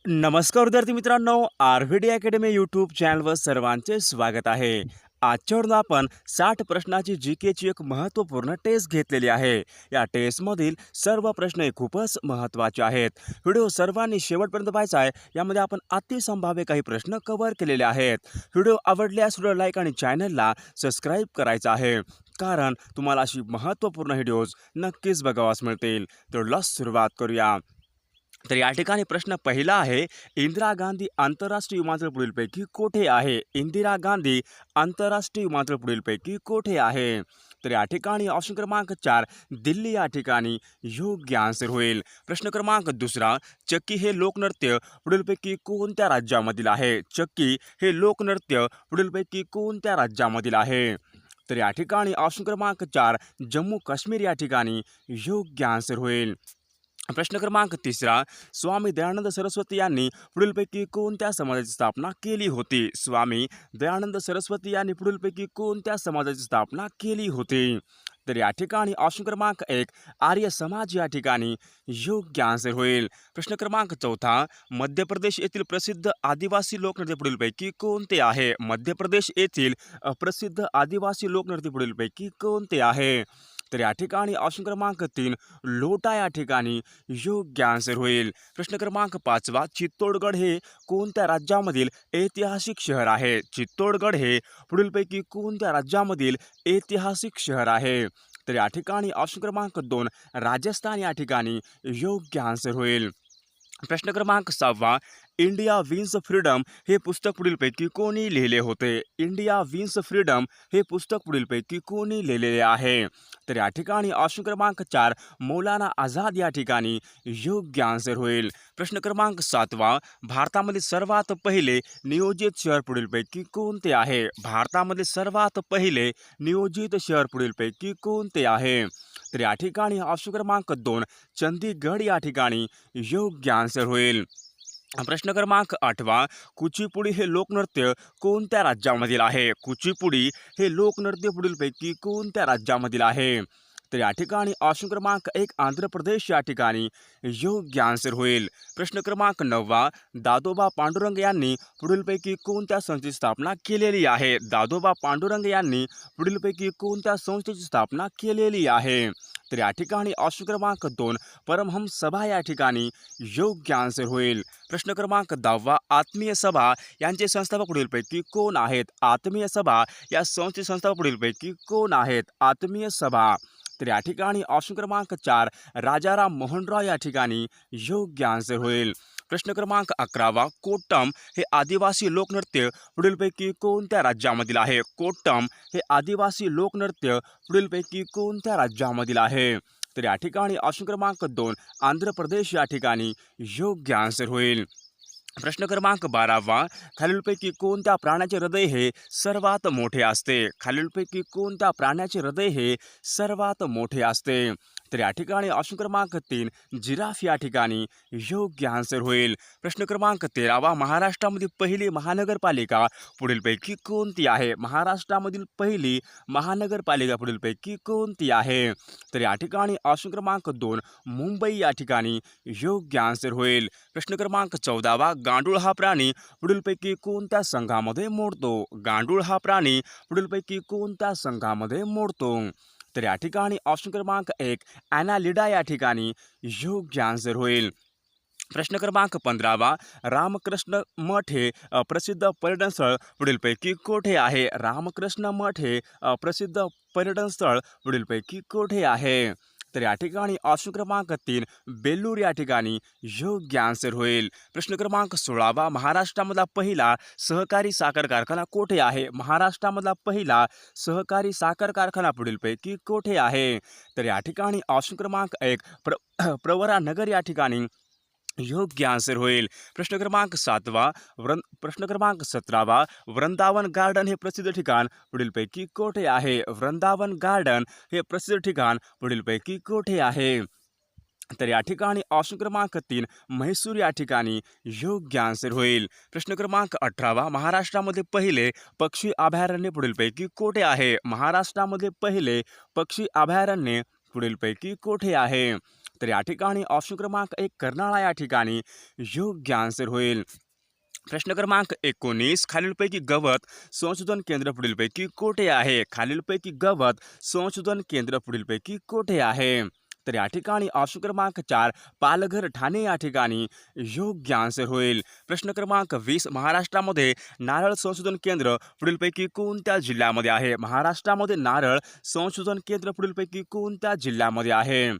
नमस्कार विद्यार्थी मित्रांनो, आरव्हीडी अकॅडमी यूट्यूब चॅनलवर सर्वांचे स्वागत आहे. आजच्यावरून आपण 60 प्रश्नाची जी केची एक महत्त्वपूर्ण टेस्ट घेतलेली आहे. या टेस्टमधील सर्व प्रश्न हे खूपच महत्त्वाचे आहेत. व्हिडिओ सर्वांनी शेवटपर्यंत पाहायचा आहे. यामध्ये आपण अतिसंभाव्य काही प्रश्न कव्हर केलेले आहेत. व्हिडिओ आवडल्यास व्हिडिओ लाईक आणि चॅनलला सबस्क्राईब करायचं आहे, कारण तुम्हाला अशी महत्त्वपूर्ण व्हिडिओज नक्कीच बघावास मिळतील. तर सुरुवात करूया. तर या ठिकाणी प्रश्न पहिला आहे, इंदिरा गांधी आंतरराष्ट्रीय विमानतळ पुढीलपैकी कोठे आहे? इंदिरा गांधी आंतरराष्ट्रीय विमानतळ पुढीलपैकी कोठे आहे? तर या ठिकाणी ऑप्शन क्रमांक 4 दिल्ली या ठिकाणी योग्य आन्सर होईल. प्रश्न क्रमांक दुसरा, चक्की हे लोकनृत्य पुढीलपैकी कोणत्या राज्यामधील आहे? चक्की हे लोकनृत्य पुढीलपैकी कोणत्या राज्यामधील आहे? तर या ठिकाणी ऑप्शन क्रमांक 4 जम्मू काश्मीर या ठिकाणी योग्य आन्सर होईल. प्रश्न क्रमांक तिसरा, स्वामी दयानंद सरस्वती यांनी पुढीलपैकी कोणत्या समाजाची स्थापना केली होती? स्वामी दयानंद सरस्वती यांनी पुढीलपैकी कोणत्या समाजाची स्थापना केली होती? तर या ठिकाणी ऑप्शन क्रमांक 1 आर्य समाज या ठिकाणी योग्य आन्सर होईल. प्रश्न क्रमांक चौथा, मध्य प्रदेश येथील प्रसिद्ध आदिवासी लोकनृत्य पुढीलपैकी कोणते आहे? मध्य प्रदेश येथील प्रसिद्ध आदिवासी लोकनृत्य पुढीलपैकी कोणते आहे? तर या ठिकाणी ऑप्शन क्रमांक 3 लोटा या ठिकाणी योग्य आन्सर होईल. प्रश्न क्रमांक 5 चित्तोडगड हे कोणत्या राज्यामधील ऐतिहासिक शहर आहे? चित्तोडगड हे पुढीलपैकी कोणत्या राज्यामधील ऐतिहासिक शहर आहे? तर या ठिकाणी ऑप्शन क्रमांक 2 राजस्थान या ठिकाणी योग्य आन्सर होईल. प्रश्न क्रमांक 6 इंडिया विन्स फ्रीडम हे पुस्तक पुढीलपैकी कोणी लिहिले होते? इंडिया विन्स फ्रीडम हे पुस्तक पुढीलपैकी कोणी लिहिलेले आहे? तर या ठिकाणी ऑप्शन क्रमांक 4 मौलाना आझाद या ठिकाणी योग्य आन्सर होईल. प्रश्न क्रमांक 7 भारतामध्ये सर्वात पहिले नियोजित शहर पुढीलपैकी कोणते आहे? भारतामध्ये सर्वात पहिले नियोजित शहर पुढीलपैकी कोणते आहे? तर या ठिकाणी ऑप्शन क्रमांक 2 चंदीगड या ठिकाणी योग्य आन्सर होईल. प्रश्न क्रमांक 8 कुचिपुडी हे लोकनृत्य कोणत्या राज्यामधील आहे? कुचिपुडी हे लोकनृत्य पुढीलपैकी कोणत्या राज्यामधील आहे? तर या ठिकाणी ऑप्शन क्रमांक 1 आंध्र प्रदेश या ठिकाणी योग्य आन्सर होईल. प्रश्न क्रमांक 9 दादोबा पांडुरंग यांनी पुढीलपैकी कोणत्या संस्थेची स्थापना केलेली आहे? दादोबा पांडुरंग यांनी पुढीलपैकी कोणत्या संस्थेची स्थापना केलेली आहे? तर या ठिकाणी ऑप्शन क्रमांक 2 परमहंस सभा या ठिकाणी योग्य आन्सर होईल. प्रश्न क्रमांक 10 आत्मीय सभा यांचे संस्थापक पुढीलपैकी कोण आहेत? आत्मीय सभा या संस्थेचे संस्थापक पुढीलपैकी कोण आहेत? आत्मीय सभा. तर या ठिकाणी ऑप्शन क्रमांक 4 राजाराम मोहन रॉय या ठिकाणी योग्य आन्सर होईल. प्रश्न क्रमांक 11 कोट्टम हे आदिवासी लोकनृत्य पुढीलपैकी कोणत्या राज्यामधील आहे? कोट्टम हे आदिवासी लोकनृत्य पुढीलपैकी कोणत्या राज्यामधील आहे? तर या ठिकाणी ऑप्शन क्रमांक 2 आंध्र प्रदेश या ठिकाणी योग्य आन्सर होईल. प्रश्न क्रमांक 12 खालीलपैकी कोणत्या प्राण्याचे हृदय हे सर्वात मोठे असते? खालीलपैकी कोणत्या प्राण्याचे हृदय हे सर्वात मोठे असते? तर या ठिकाणी ऑप्शन क्रमांक 3 जिराफ या ठिकाणी योग्य आन्सर होईल. प्रश्न क्रमांक 13 महाराष्ट्रामधील पहिली महानगरपालिका पुढीलपैकी कोणती आहे? महाराष्ट्रामधील पहिली महानगरपालिका पुढीलपैकी कोणती आहे? तर या ठिकाणी ऑप्शन क्रमांक 2 मुंबई या ठिकाणी योग्य आन्सर होईल. प्रश्न क्रमांक 14 गांडूळ हा प्राणी पुढीलपैकी कोणत्या संघामध्ये मोडतो? गांडूळ हा प्राणी पुढीलपैकी कोणत्या संघामध्ये मोडतो? तर या ठिकाणी ऑप्शन क्रमांक 1 ॲनालिडा या ठिकाणी योग्य आन्सर होईल. प्रश्न क्रमांक 15 रामकृष्ण मठ हे प्रसिद्ध पर्यटन स्थळ पुढीलपैकी कोठे आहे? रामकृष्ण मठ हे प्रसिद्ध पर्यटन स्थळ पुढीलपैकी कोठे आहे? तर या ठिकाणी ऑप्शन क्रमांक 3 बेल्लूर या ठिकाणी योग्य आन्सर होईल. प्रश्न क्रमांक 16 महाराष्ट्रामधला पहिला सहकारी साखर कारखाना कोठे आहे? महाराष्ट्रामधला पहिला सहकारी साखर कारखाना पुढीलपैकी कोठे आहे? तर या ठिकाणी ऑप्शन क्रमांक 1 प्रवरा नगर या ठिकाणी योग्य आन्सर होईल. प्रश्न क्रमांक 7 प्रश्न क्रमांक 17 वृंदावन गार्डन हे प्रसिद्ध ठिकाण पुढीलपैकी कोठे आहे? वृंदावन गार्डन हे प्रसिद्ध ठिकाण पुढीलपैकी कोठे आहे? तर या ठिकाणी ऑप्शन क्रमांक 3 म्हैसूर या ठिकाणी योग्य आन्सर होईल. प्रश्न क्रमांक 18 महाराष्ट्रामध्ये पहिले पक्षी अभयारण्य पुढीलपैकी कोठे आहे? महाराष्ट्रामध्ये पहिले पक्षी अभयारण्य पुढीलपैकी कोठे आहे? तर या ठिकाणी ऑप्शन क्रमांक 1 कर्नाळा या ठिकाणी योग्य आन्सर होईल. प्रश्न क्रमांक 19 खालीलपैकी गवत संशोधन केंद्र पुढीलपैकी कोठे आहे? खालीलपैकी गवत संशोधन केंद्र पुढीलपैकी कोठे आहे? तर या ठिकाणी ऑप्शन क्रमांक 4 पालघर ठाणे या ठिकाणी योग्य आन्सर होईल. प्रश्न क्रमांक 20 महाराष्ट्रामध्ये नारळ संशोधन केंद्र पुढीलपैकी कोणत्या जिल्ह्यामध्ये आहे? महाराष्ट्रामध्ये नारळ संशोधन केंद्र पुढीलपैकी कोणत्या जिल्ह्यामध्ये आहे?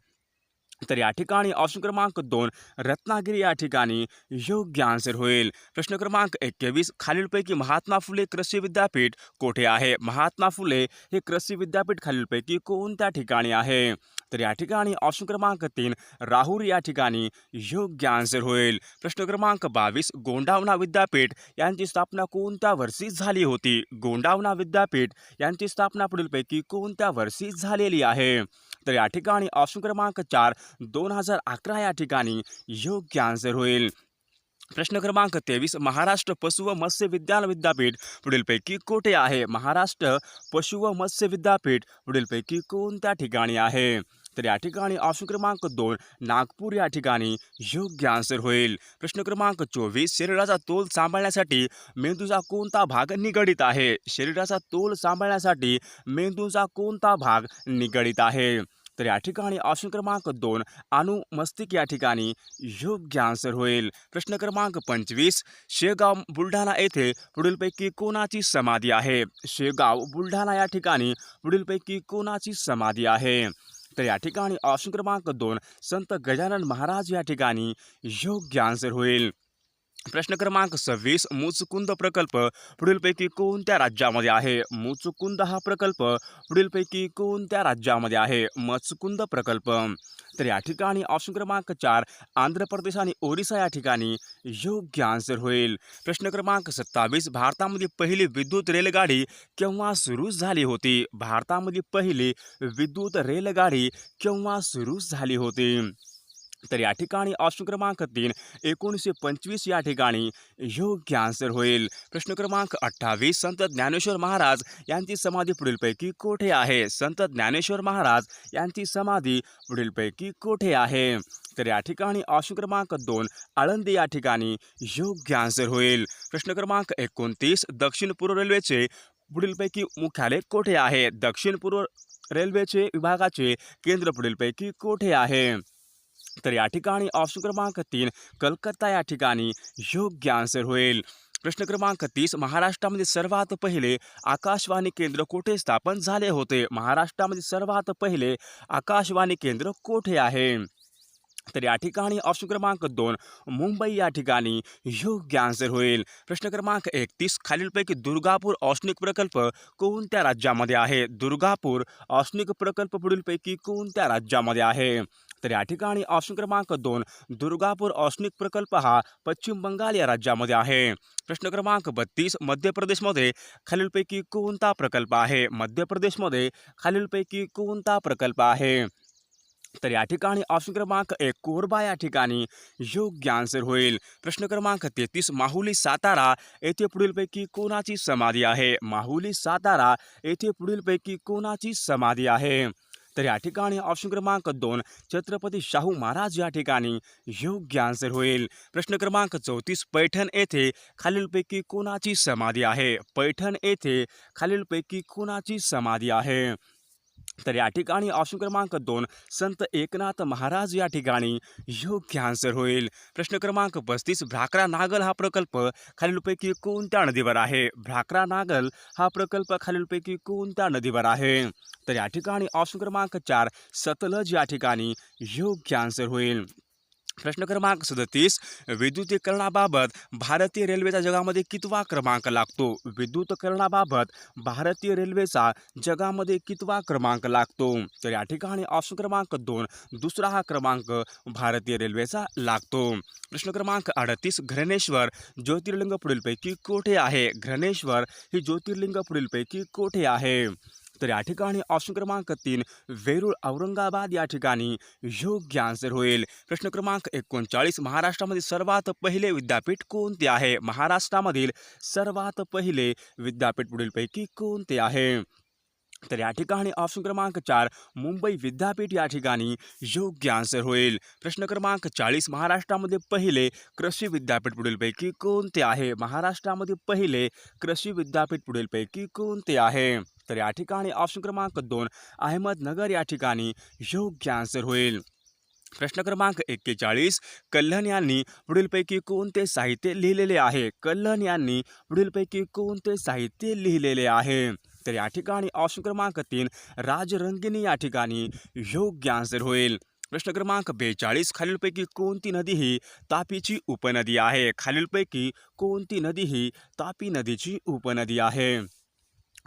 तर या ठिकाणी ऑप्शन क्रमांक 2 रत्नागिरी या ठिकाणी योग्य आन्सर होईल. प्रश्न क्रमांक 21 खालीलपैकी महात्मा फुले कृषी विद्यापीठ कोठे आहे? महात्मा फुले हे कृषी विद्यापीठ खालीलपैकी कोणत्या ठिकाणी आहे? तर या ठिकाणी ऑप्शन क्रमांक 3 राहुरी या ठिकाणी योग्य आन्सर होईल. प्रश्न क्रमांक 22 गोंडावना विद्यापीठ यांची स्थापना कोणत्या वर्षी झाली होती? गोंडावना विद्यापीठ यांची स्थापना पुढीलपैकी कोणत्या वर्षी झालेली आहे? तर या ठिकाणी ऑप्शन क्रमांक 4 2011 या ठिकाणी योग्य आन्सर होईल. प्रश्न क्रमांक 23 महाराष्ट्र पशु व मत्स्य विज्ञान विद्यापीठ पुढीलपैकी कोठे आहे? महाराष्ट्र पशु व मत्स्य विद्यापीठ पुढीलपैकी कोणत्या ठिकाणी आहे? तर या ठिकाणी ऑप्शन क्रमांक 2 नागपूर या ठिकाणी योग्य आन्सर होईल. प्रश्न क्रमांक 24 शरीराचा तोल सांभाळण्यासाठी मेंदूचा कोणता भाग निगडित आहे? शरीराचा तोल सांभाळण्यासाठी मेंदूचा कोणता भाग निगडित आहे? तर या ठिकाणी ऑप्शन क्रमांक 2 अनुमस्तिष्क या ठिकाणी योग्य आन्सर होईल. प्रश्न क्रमांक 25 शेगाव बुलढाणा येथे पुढीलपैकी कोणाची समाधी आहे? शेगाव बुलढाणा या ठिकाणी पुढीलपैकी कोणाची समाधी आहे? तर या ठिकाणी ऑप्शन क्रमांक 2 संत गजानन महाराज या ठिकाणी योग्य आन्सर होईल. प्रश्न क्रमांक 26 मुचकुंद प्रकल्प पुढीलपैकी कोणत्या राज्यामध्ये आहे? मुचकुंद हा प्रकल्प पुढीलपैकी कोणत्या राज्यामध्ये आहे? मचकुंद प्रकल्प. तर या ठिकाणी ऑप्शन क्रमांक 4 आंध्र प्रदेश आणि ओरिसा या ठिकाणी योग्य आन्सर होईल. प्रश्न क्रमांक 27 भारतामध्ये पहिली विद्युत रेलगाडी केव्हा सुरू झाली होती? भारतामध्ये पहिली विद्युत रेलगाडी केव्हा सुरू झाली होती? तर या ठिकाणी ऑप्शन क्रमांक 3 1925 या ठिकाणी योग्य आन्सर होईल. प्रश्न क्रमांक 28 संत ज्ञानेश्वर महाराज यांची समाधी पुढीलपैकी कोठे आहे? संत ज्ञानेश्वर महाराज यांची समाधी पुढीलपैकी कोठे आहे? तर या ठिकाणी ऑप्शन क्रमांक 2 आळंदी या ठिकाणी योग्य आन्सर होईल. प्रश्न क्रमांक 29 दक्षिण पूर्व रेल्वेचे पुढीलपैकी मुख्यालय कोठे आहे? दक्षिण पूर्व रेल्वेचे विभागाचे केंद्र पुढीलपैकी कोठे आहे? तर या ठिकाणी ऑप्शन क्रमांक 3 कलकत्ता या ठिकाणी योग्य आन्सर होईल. प्रश्न क्रमांक 30 महाराष्ट्रामध्ये सर्वात पहिले आकाशवाणी केंद्र कोठे स्थापन झाले होते? महाराष्ट्रामध्ये सर्वात पहिले आकाशवाणी केंद्र कोठे आहे? तर या ठिकाणी ऑप्शन क्रमांक 2 मुंबई या ठिकाणी योग्य आन्सर होईल. प्रश्न क्रमांक 31 खालीलपैकी दुर्गापूर औष्णिक प्रकल्प कोणत्या राज्यामध्ये आहे? दुर्गापूर औष्णिक प्रकल्प पुढीलपैकी कोणत्या राज्यामध्ये आहे? तर या ठिकाणी ऑप्शन क्रमांक 2 दुर्गापूर औष्णिक प्रकल्प हा पश्चिम बंगाल या राज्यामध्ये आहे. प्रश्न क्रमांक 32 मध्य प्रदेशमध्ये खालीलपैकी कोणता प्रकल्प आहे? मध्य प्रदेशमध्ये खालीलपैकी कोणता प्रकल्प आहे? तर या ठिकाणी ऑप्शन क्रमांक 1 कोरबा या ठिकाणी योग्य आन्सर होईल. प्रश्न क्रमांक 33 माहुली सातारा येथे पुढीलपैकी कोणाची समाधी आहे? माहुली सातारा येथे पुढीलपैकी कोणाची समाधी आहे? तर या ठिकाणी ऑप्शन क्रमांक 2 छत्रपती शाहू महाराज या ठिकाणी योग्य आन्सर होईल. प्रश्न क्रमांक 34 पैठण येथे खालीलपैकी कोणाची समाधी आहे? पैठण येथे खालीलपैकी कोणाची समाधी आहे? तर या ठिकाणी ऑप्शन क्रमांक 2 संत एकनाथ महाराज या ठिकाणी योग्य आन्सर होईल. प्रश्न क्रमांक 35 भाकरा नागल हा प्रकल्प खालीलपैकी कोणत्या नदीवर आहे? भाकरा नागल हा प्रकल्प खालीलपैकी कोणत्या नदीवर आहे? तर या ठिकाणी ऑप्शन क्रमांक 4 सतलज या ठिकाणी योग्य आन्सर होईल. प्रश्न क्रमांक 37 विद्युतीकरणाबाबत भारतीय रेल्वेचा जगामध्ये कितवा क्रमांक लागतो? विद्युतीकरणाबाबत भारतीय रेल्वेचा जगामध्ये कितवा क्रमांक लागतो? तर या ठिकाणी ऑप्शन क्रमांक 2 दुसरा हा क्रमांक भारतीय रेल्वेचा लागतो. प्रश्न क्रमांक 38 घृणेश्वर ज्योतिर्लिंग पुढीलपैकी कोठे आहे? घृणेश्वर ही ज्योतिर्लिंग पुढीलपैकी कोठे आहे? तर या ठिकाणी ऑप्शन क्रमांक 3 वेरूळ औरंगाबाद या ठिकाणी योग्य आन्सर होईल. प्रश्न क्रमांक 39 महाराष्ट्रामध्ये सर्वात पहिले विद्यापीठ कोणते आहे? महाराष्ट्रामधील सर्वात पहिले विद्यापीठ पुढीलपैकी कोणते आहे? तर या ठिकाणी ऑप्शन क्रमांक 4 मुंबई विद्यापीठ या ठिकाणी योग्य आन्सर होईल. प्रश्न क्रमांक 40 महाराष्ट्रामध्ये पहिले कृषी विद्यापीठ पुढीलपैकी कोणते आहे? महाराष्ट्रामध्ये पहिले कृषी विद्यापीठ पुढीलपैकी कोणते आहे? तर या ठिकाणी ऑप्शन क्रमांक 2 अहमदनगर या ठिकाणी योग्य आन्सर होईल. प्रश्न क्रमांक 41 कल्हण यांनी पुढीलपैकी कोणते साहित्य लिहिलेले आहे? कल्हण यांनी पुढीलपैकी कोणते साहित्य लिहिलेले आहे? तर या ठिकाणी ऑप्शन क्रमांक 3 राजरंगिणी या ठिकाणी योग्य आन्सर होईल. प्रश्न क्रमांक 42 खालीलपैकी कोणती नदी ही तापीची उपनदी आहे? खालीलपैकी कोणती नदी ही तापी नदीची उपनदी आहे?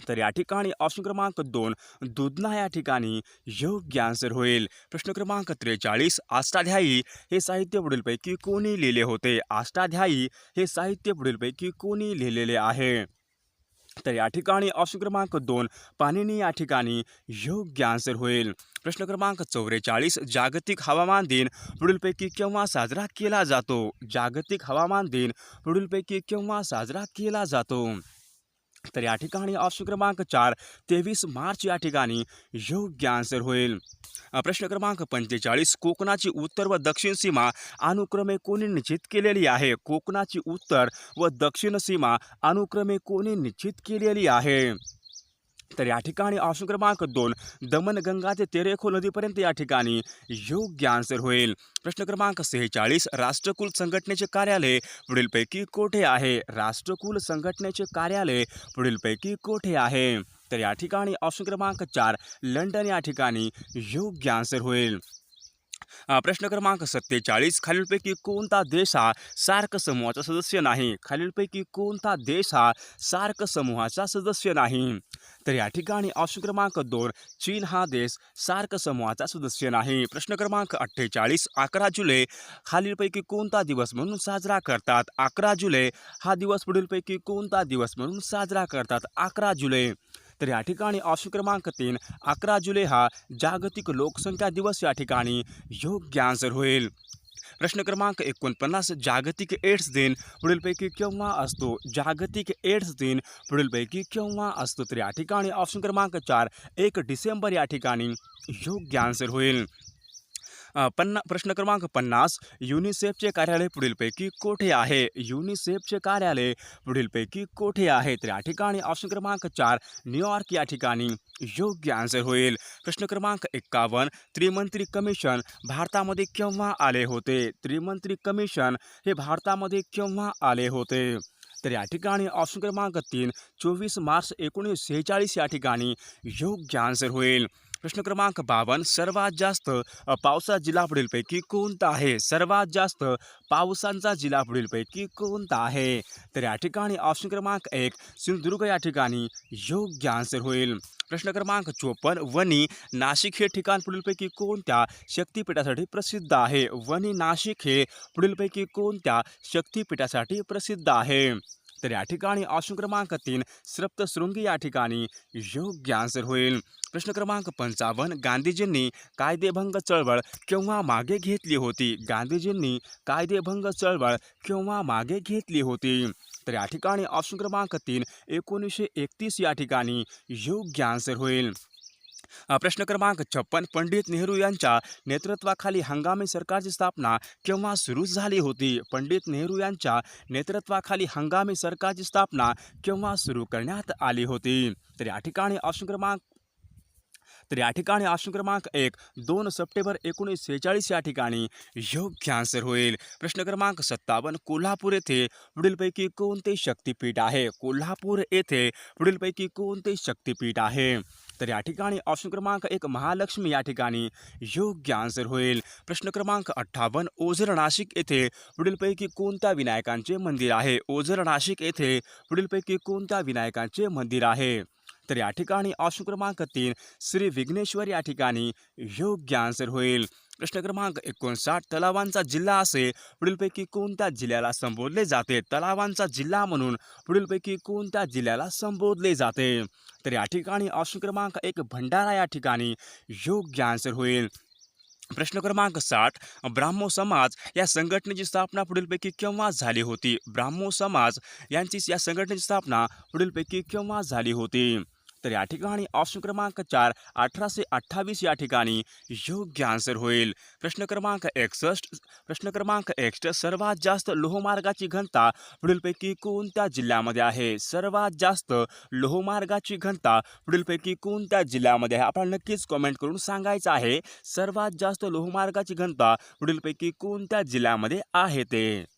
तर या ठिकाणी ऑप्शन क्रमांक 2 दुधना या ठिकाणी योग्य आन्सर होईल. प्रश्न क्रमांक 43 अष्टाध्यायी हे साहित्य पुढीलपैकी कोणी लिहिले होते? अष्टाध्यायी हे साहित्य पुढीलपैकी कोणी लिहिलेले आहे? तर या ठिकाणी ऑप्शन क्रमांक 2 पाणिनी या ठिकाणी योग्य आन्सर होईल. प्रश्न क्रमांक 44 जागतिक हवामान दिन पुढीलपैकी केव्हा साजरा केला जातो? जागतिक हवामान दिन पुढीलपैकी केव्हा साजरा केला जातो? तर या ठिकाणी ऑप्शन क्रमांक 4 23 मार्च या ठिकाणी योग्य आन्सर होईल. प्रश्न क्रमांक 45 कोकणाची उत्तर व दक्षिण सीमा अनुक्रमे कोणी निश्चित केलेली आहे? कोकणाची उत्तर व दक्षिण सीमा अनुक्रमे कोणी निश्चित केलेली आहे? तर या ठिकाणी ऑप्शन क्रमांक 2 दमणगंगा ते तेरेखो नदीपर्यंत या ठिकाणी योग्य आन्सर होईल. प्रश्न क्रमांक 46 राष्ट्रकुल संघटनेचे कार्यालय पुढीलपैकी कोठे आहे? राष्ट्रकुल संघटनेचे कार्यालय पुढीलपैकी कोठे आहे? तर या ठिकाणी ऑप्शन क्रमांक 4 लंडन या ठिकाणी योग्य आन्सर होईल. प्रश्न क्रमांक 47 खालीलपैकी कोणता देश हा सार्क समूहाचा सदस्य नाही? खालीलपैकी कोणता देश हा सार्क समूहाचा सदस्य नाही? तर या ठिकाणी ऑप्शन क्रमांक 2 चीन हा देश सार्क समूहाचा सदस्य नाही. प्रश्न क्रमांक 48 11 जुलै खालीलपैकी कोणता दिवस म्हणून साजरा करतात? 11 जुलै हा दिवस पुढीलपैकी कोणता दिवस म्हणून साजरा करतात? 11 जुलै. तर या ठिकाणी ऑप्शन क्रमांक 3 11 जुलै हा जागतिक लोकसंख्या दिवस या ठिकाणी योग्य आन्सर होईल. प्रश्न क्रमांक 49 जागतिक एड्स दिन पुढीलपैकी केव्हा असतो? जागतिक एड्स दिन पुढीलपैकी केव्हा असतो? तर या ठिकाणी ऑप्शन क्रमांक 4 1 डिसेंबर या ठिकाणी योग्य आन्सर होईल. प्रश्न क्रमांक 50 युनिसेफचे कार्यालय पुढीलपैकी कोठे आहे? युनिसेफचे कार्यालय पुढीलपैकी कोठे आहे? तर या ठिकाणी ऑप्शन क्रमांक 4 न्यूयॉर्क या ठिकाणी योग्य आन्सर होईल. प्रश्न क्रमांक 51 त्रिमंत्री कमिशन भारतामध्ये केव्हा आले होते? त्रिमंत्री कमिशन हे भारतामध्ये केव्हा आले होते? तर या ठिकाणी ऑप्शन क्रमांक 3 24 मार्च 1946 या ठिकाणी योग्य आन्सर होईल. प्रश्न क्रमांक 52 सर्वात जास्त पावसाचा जिल्हा पुढीलपैकी कोणता आहे? सर्वात जास्त पावसाचा जिल्हा पुढीलपैकी कोणता आहे? तर या ठिकाणी ऑप्शन क्रमांक 1 सिंधुदुर्ग या ठिकाणी योग्य आन्सर होईल. प्रश्न क्रमांक 54 वणी नाशिक हे ठिकाण पुढीलपैकी कोणत्या शक्तिपीठासाठी प्रसिद्ध आहे? वणी नाशिक हे पुढीलपैकी कोणत्या शक्तिपीठासाठी प्रसिद्ध आहे? तर या ठिकाणी ऑप्शन क्रमांक 3 सप्तशृंगी या ठिकाणी योग्य आन्सर होईल. प्रश्न क्रमांक 55 गांधीजींनी कायदेभंग चळवळ केव्हा मागे घेतली होती? गांधीजींनी कायदेभंग चळवळ केव्हा मागे घेतली होती? तर या ठिकाणी ऑप्शन क्रमांक 3 1931 या ठिकाणी योग्य आन्सर होईल. प्रश्न क्रमांक 56 पंडित नेहरू यांच्या नेतृत्वाखाली हंगामी सरकारची स्थापना केव्हा सुरू झाली होती? पंडित नेहरू यांच्या नेतृत्वाखाली हंगामी सरकारची स्थापना केव्हा सुरू करण्यात आली होती? तर या ठिकाणी ऑप्शन क्रमांक 1 2 सप्टेंबर 1946 या ठिकाणी योग्य आन्सर होईल. प्रश्न क्रमांक 57 कोल्हापूर येथे पुढीलपैकी कोणते शक्तिपीठ आहे? कोल्हापूर येथे पुढीलपैकी कोणते शक्तिपीठ आहे? तर या ठिकाणी ऑप्शन क्रमांक 1 महालक्ष्मी या ठिकाणी योग्य आन्सर होईल. प्रश्न क्रमांक 58 ओझर नाशिक येथे पुढीलपैकी कोणत्या विनायकांचे मंदिर आहे? ओझर नाशिक येथे पुढीलपैकी कोणत्या विनायकांचे मंदिर आहे? तर या ठिकाणी ऑप्शन क्रमांक 3 श्री विघ्नेश्वर या ठिकाणी योग्य आन्सर होईल. प्रश्न क्रमांक 59 तलावांचा जिल्हा असे पुढीलपैकी कोणत्या जिल्ह्याला संबोधले जाते? तलावांचा जिल्हा म्हणून पुढीलपैकी कोणत्या जिल्ह्याला संबोधले जाते? तर या ठिकाणी ऑप्शन क्रमांक 1 भंडारा या ठिकाणी योग्य आन्सर होईल. प्रश्न क्रमांक 60 ब्राह्मो समाज या संघटनेची स्थापना पुढीलपैकी केव्हा झाली होती? ब्राह्मो समाज या संघटनेची स्थापना पुढीलपैकी केव्हा झाली होती? तर या ठिकाणी ऑप्शन क्रमांक 4 1828 या ठिकाणी योग्य आन्सर होईल. प्रश्न क्रमांक 61 सर्वात जास्त लोहमार्गाची घनता पुढीलपैकी कोणत्या जिल्ह्यामध्ये आहे? सर्वात जास्त लोहमार्गाची घनता पुढीलपैकी कोणत्या जिल्ह्यामध्ये आहे? आपल्याला नक्कीच कमेंट करून सांगायचं आहे सर्वात जास्त लोहमार्गाची घनता पुढीलपैकी कोणत्या जिल्ह्यामध्ये आहे ते.